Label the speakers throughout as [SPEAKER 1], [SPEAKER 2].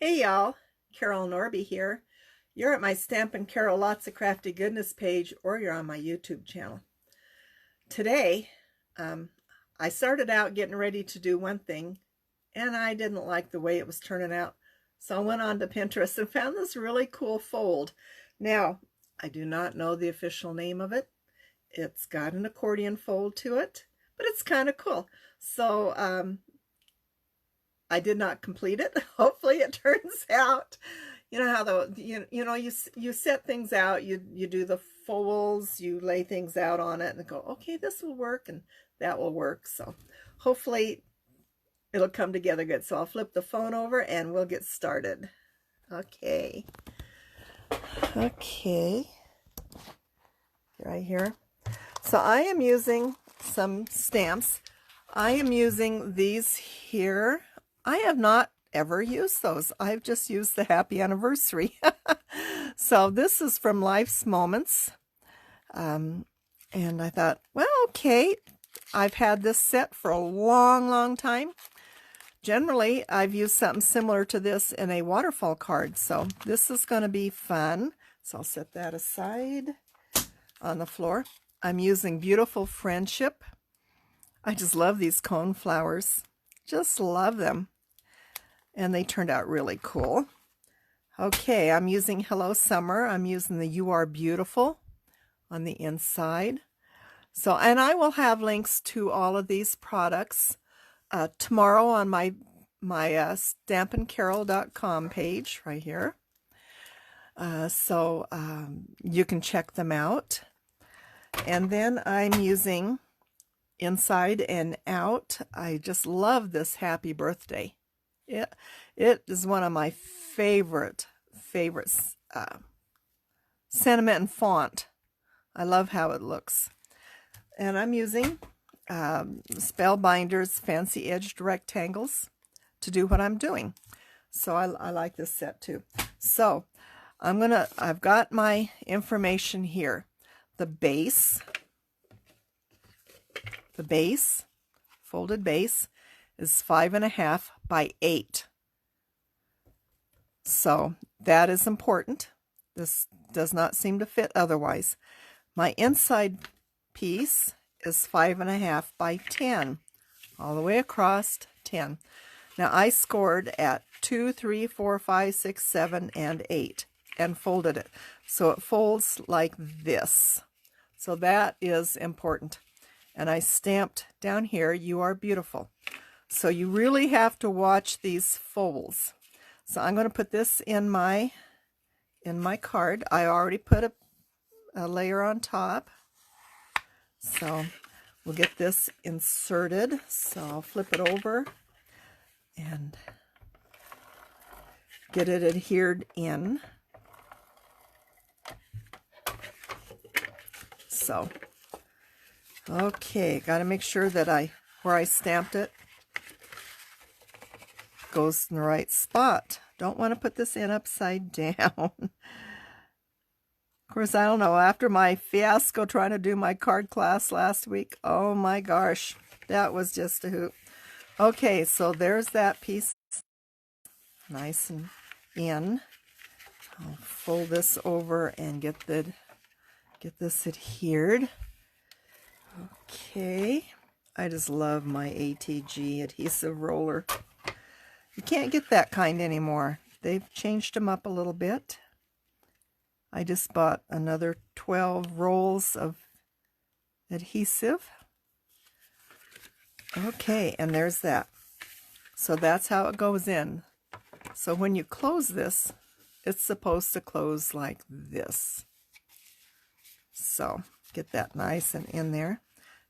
[SPEAKER 1] Hey y'all, Carol Norby here. You're at my Stampin' Carol Lots of Crafty Goodness page, or you're on my YouTube channel. Today, I started out getting ready to do one thing, and I didn't like the way it was turning out. So I went on to Pinterest and found this really cool fold. Now, I do not know the official name of it. It's got an accordion fold to it, but it's kind of cool. So I did not complete it. Hopefully it turns out. You know how you set things out, you do the folds, you lay things out on it and go, okay, this will work and that will work. So hopefully it'll come together good. So I'll flip the phone over and we'll get started. Okay. Right here. So I am using some stamps. I am using these here. I have not ever used those. I've just used the happy anniversary. So this is from Life's Moments. And I thought, well, okay, I've had this set for a long time. Generally, I've used something similar to this in a waterfall card. So this is going to be fun. So I'll set that aside on the floor. I'm using Beautiful Friendship. I just love these cone flowers. Just love them. And they turned out really cool. Okay, I'm using Hello Summer. I'm using the You Are Beautiful on the inside. So, and I will have links to all of these products tomorrow on my stampincarol.com page right here. So you can check them out. And then I'm using Inside and Out. I just love this Happy Birthday. It is one of my favorites, sentiment and font. I love how it looks. And I'm using Spellbinder's Fancy Edged Rectangles to do what I'm doing. So I like this set too. So I've got my information here. The base, folded base, is 5.5 by 8. So that is important. This does not seem to fit otherwise. My inside piece is 5.5 by 10, all the way across 10. Now I scored at 2, 3, 4, 5, 6, 7, and 8 and folded it. So it folds like this. So that is important. And I stamped down here, You Are Beautiful. So you really have to watch these folds. So I'm going to put this in my card. I already put a layer on top. So we'll get this inserted. So I'll flip it over and get it adhered in. So, okay, got to make sure that where I stamped it goes in the right spot. Don't want to put this in upside down. Of course, I don't know, after my fiasco trying to do my card class last week, oh my gosh, that was just a hoot. Okay, so there's that piece nice and in. I'll fold this over and get this adhered. Okay, I just love my ATG adhesive roller. You can't get that kind anymore. They've changed them up a little bit. I just bought another 12 rolls of adhesive. Okay, and there's that. So that's how it goes in. So when you close this, it's supposed to close like this. So get that nice and in there.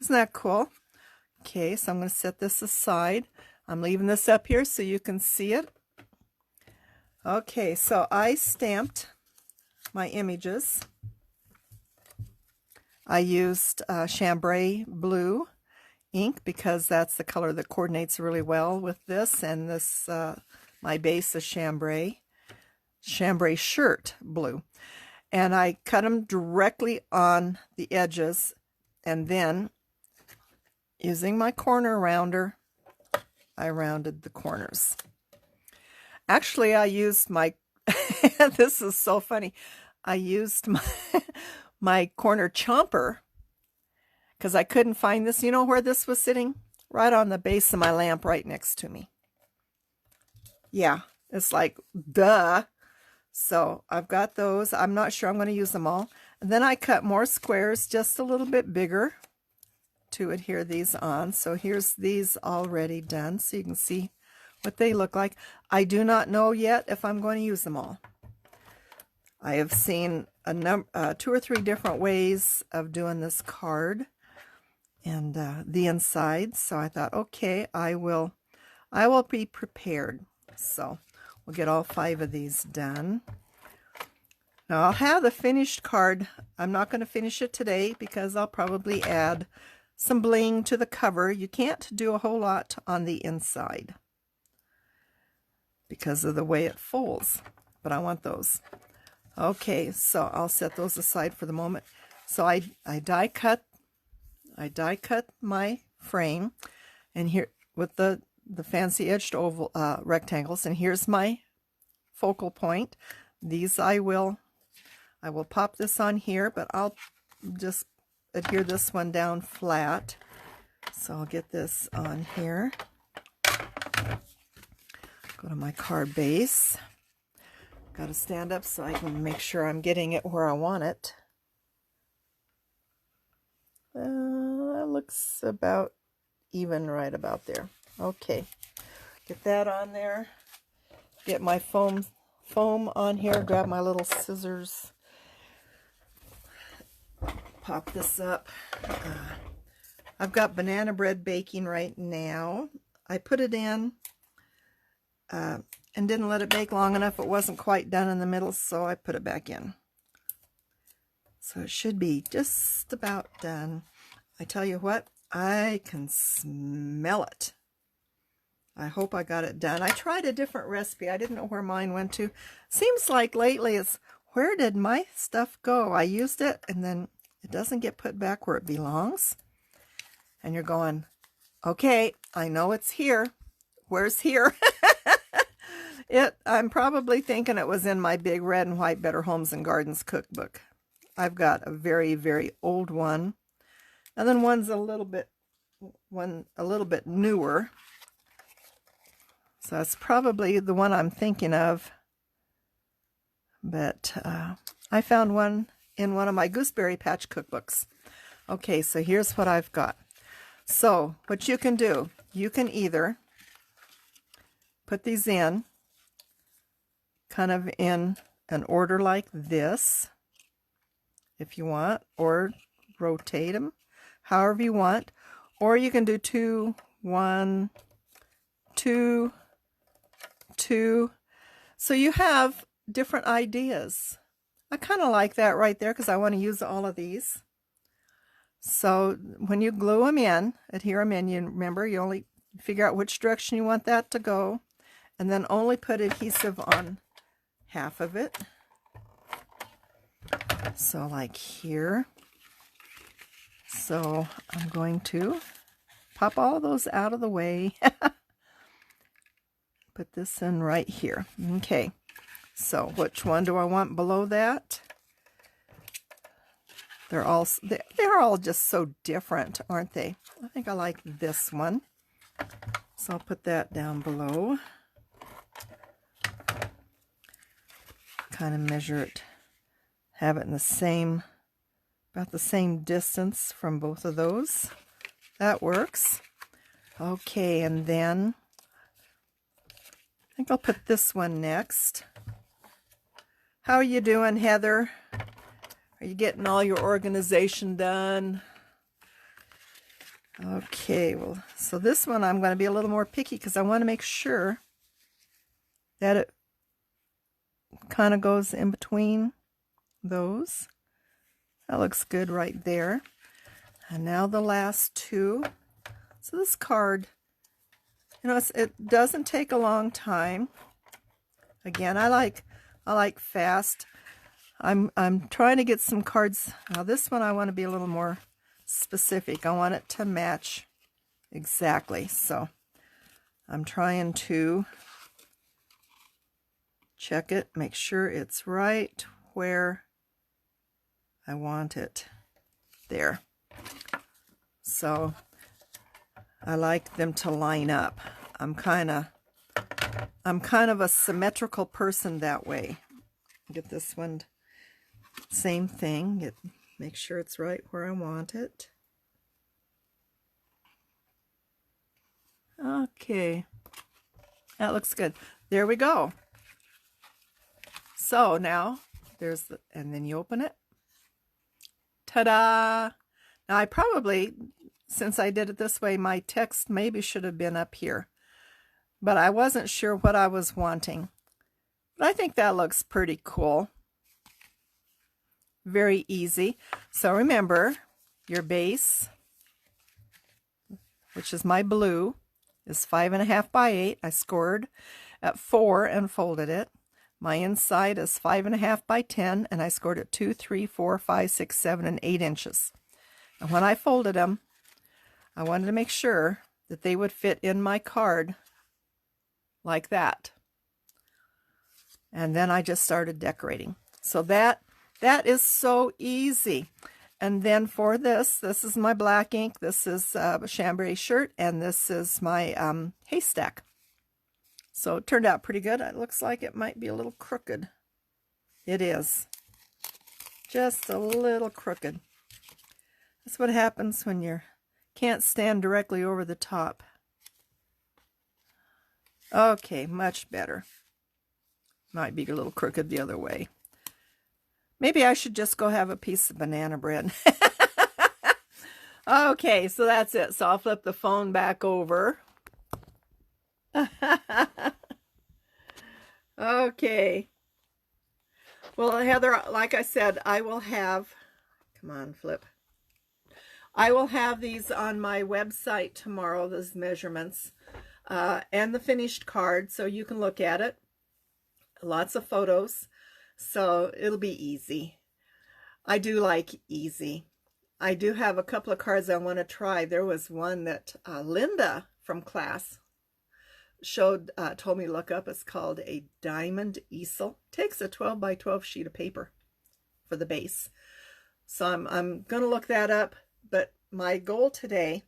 [SPEAKER 1] Isn't that cool? Okay, so I'm going to set this aside. I'm leaving this up here so you can see it. Okay, so I stamped my images. I used chambray blue ink because that's the color that coordinates really well with this, and this my base is chambray shirt blue. And I cut them directly on the edges, and then using my corner rounder, I rounded the corners. Actually, I used my, this is so funny. I used my, my corner chomper because I couldn't find this. You know where this was sitting? Right on the base of my lamp right next to me. Yeah, it's like, duh. So I've got those. I'm not sure I'm going to use them all. And then I cut more squares just a little bit bigger to adhere these on. So here's these already done so you can see what they look like. I do not know yet if I'm going to use them all. I have seen a 2 or 3 different ways of doing this card and the inside. So I thought, okay, I will be prepared. So we'll get all 5 of these done. Now I'll have the finished card. I'm not going to finish it today because I'll probably add some bling to the cover. You can't do a whole lot on the inside because of the way it folds, but I want those. Okay, so I'll set those aside for the moment. So I die cut my frame, and here with the fancy edged oval rectangles, and here's my focal point. These I will pop this on here, but I'll just adhere this one down flat. So I'll get this on here. Go to my card base. Got to stand up so I can make sure I'm getting it where I want it. That looks about even right about there. Okay, get that on there. Get my foam on here. Grab my little scissors. Pop this up. I've got banana bread baking right now. I put it in and didn't let it bake long enough. It wasn't quite done in the middle, so I put it back in. So it should be just about done. I tell you what, I can smell it. I hope I got it done. I tried a different recipe. I didn't know where mine went to. Seems like lately it's, where did my stuff go? I used it and then it doesn't get put back where it belongs. And you're going, okay, I know it's here. Where's here? I'm probably thinking it was in my big red and white Better Homes and Gardens cookbook. I've got a very, very old one. And then one's a little bit newer. So that's probably the one I'm thinking of. But I found one in one of my Gooseberry Patch cookbooks. Okay, so here's what I've got. So what you can do, you can either put these in kind of in an order like this, if you want, or rotate them however you want, or you can do 2, 1, 2, 2. So you have different ideas. I kind of like that right there because I want to use all of these. So when you glue them in, adhere them in, you remember you only figure out which direction you want that to go, and then only put adhesive on half of it. So like here. So I'm going to pop all those out of the way. Put this in right here. Okay. So which one do I want below that? They're all just so different, aren't they? I think I like this one. So I'll put that down below. Kind of measure it, have it in the same, about the same distance from both of those. That works. Okay, and then I think I'll put this one next. How are you doing, Heather? Are you getting all your organization done? Okay, well, so this one I'm going to be a little more picky because I want to make sure that it kind of goes in between those. That looks good right there. And now the last 2. So this card, you know, it doesn't take a long time. Again, I like fast. I'm trying to get some cards. Now this one I want to be a little more specific. I want it to match exactly. So I'm trying to check it, make sure it's right where I want it. There. So I like them to line up. I'm kind of a symmetrical person that way. Get this one, same thing. Make sure it's right where I want it. Okay, that looks good. There we go. So now there's the, and then you open it. Ta-da! Now I probably, since I did it this way, my text maybe should have been up here, but I wasn't sure what I was wanting. But I think that looks pretty cool. Very easy. So remember, your base, which is my blue, is 5.5 by 8. I scored at 4 and folded it. My inside is 5.5 by 10, and I scored at 2, 3, 4, 5, 6, 7, and 8 inches. And when I folded them, I wanted to make sure that they would fit in my card like that. And then I just started decorating. So that is so easy. And then for this is my black ink. This is a chambray shirt, and this is my haystack. So it turned out pretty good. It looks like it might be a little crooked. It is. Just a little crooked. That's what happens when you can't stand directly over the top. Okay, much better. Might be a little crooked the other way. Maybe I should just go have a piece of banana bread. Okay, so that's it. So I'll flip the phone back over. Okay. Well, Heather, like I said, I will have, come on, flip. I will have these on my website tomorrow, those measurements, and the finished card, so you can look at it. Lots of photos, so it'll be easy. I do like easy. I do have a couple of cards I want to try. There was one that Linda from class told me to look up. It's called a diamond easel. Takes a 12 by 12 sheet of paper for the base. So I'm going to look that up. But my goal today,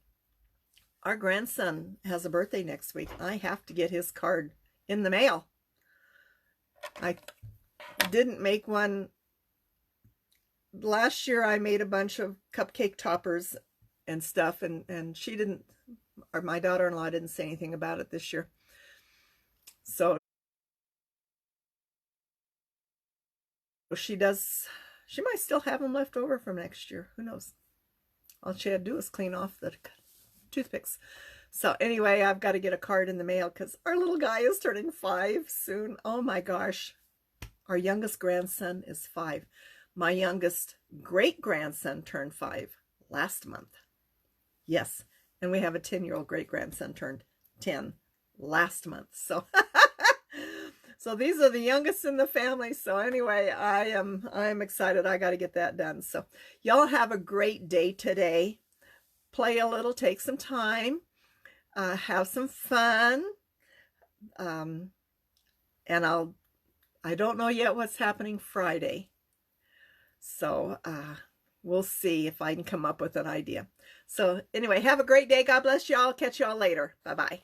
[SPEAKER 1] our grandson has a birthday next week. I have to get his card in the mail. I didn't make one. Last year I made a bunch of cupcake toppers and stuff, and she didn't, or my daughter-in-law didn't say anything about it this year. So she might still have them left over from next year. Who knows? All she had to do was clean off the toothpicks. So anyway, I've got to get a card in the mail because our little guy is turning 5 soon. Oh my gosh. Our youngest grandson is 5. My youngest great-grandson turned 5 last month. Yes, and we have a 10-year-old great-grandson turned 10 last month. So so these are the youngest in the family. So anyway, I'm excited. I got to get that done. So y'all have a great day today. Play a little, take some time, have some fun. And I don't know yet what's happening Friday. So we'll see if I can come up with an idea. So anyway, have a great day. God bless y'all. Catch y'all later. Bye-bye.